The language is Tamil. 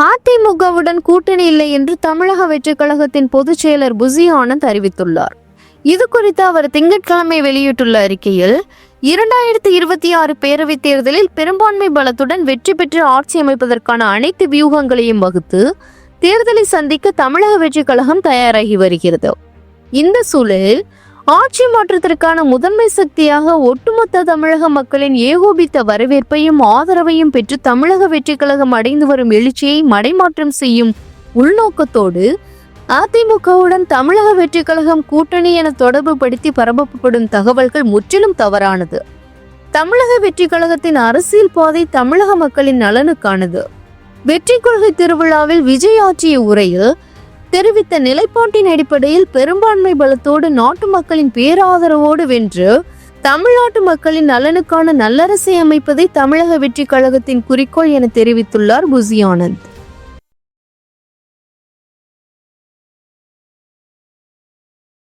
அதிமுகவுடன் கூட்டணி இல்லை என்று தமிழக வெற்றி கழகத்தின் பொதுச் செயலர் புசி ஆனந்த் அறிவித்துள்ளார். இது குறித்து அவர் திங்கட்கிழமை வெளியிட்டுள்ள அறிக்கையில், 2026 பேரவைத் தேர்தலில் பெரும்பான்மை பலத்துடன் வெற்றி பெற்று ஆட்சி அமைப்பதற்கான அனைத்து வியூகங்களையும் வகுத்து தேர்தலை சந்திக்க தமிழக வெற்றி கழகம் தயாராகி வருகிறது. இந்த சூழலில் ஆட்சி மாற்றத்திற்கான முதன்மை சக்தியாக ஒட்டுமொத்த தமிழக மக்களின் ஏகோபித்த வரவேற்பையும் ஆதரவையும் பெற்று தமிழக வெற்றி கழகம் அடைந்து வரும் எழுச்சியை மடைமாற்றம் செய்யும் உள்நோக்கத்தோடு அதிமுகவுடன் தமிழக வெற்றி கழகம் கூட்டணி என தொடர்பு படுத்தி பரப்பப்படும் தகவல்கள் முற்றிலும் தவறானது. தமிழக வெற்றி கழகத்தின் அரசியல் பாதை தமிழக மக்களின் நலனுக்கானது. வெற்றி கொள்கை திருவிழாவில் விஜய் ஆற்றிய உரையில் தெரிவித்த நிலைப்பாட்டின் அடிப்படையில் பெரும்பான்மை பலத்தோடு நாட்டு மக்களின் பேராதரவோடு வென்று தமிழ்நாட்டு மக்களின் நலனுக்கான நல்லரசை அமைப்பதை தமிழக வெற்றி கழகத்தின் குறிக்கோள் என தெரிவித்துள்ளார் புசி ஆனந்த்.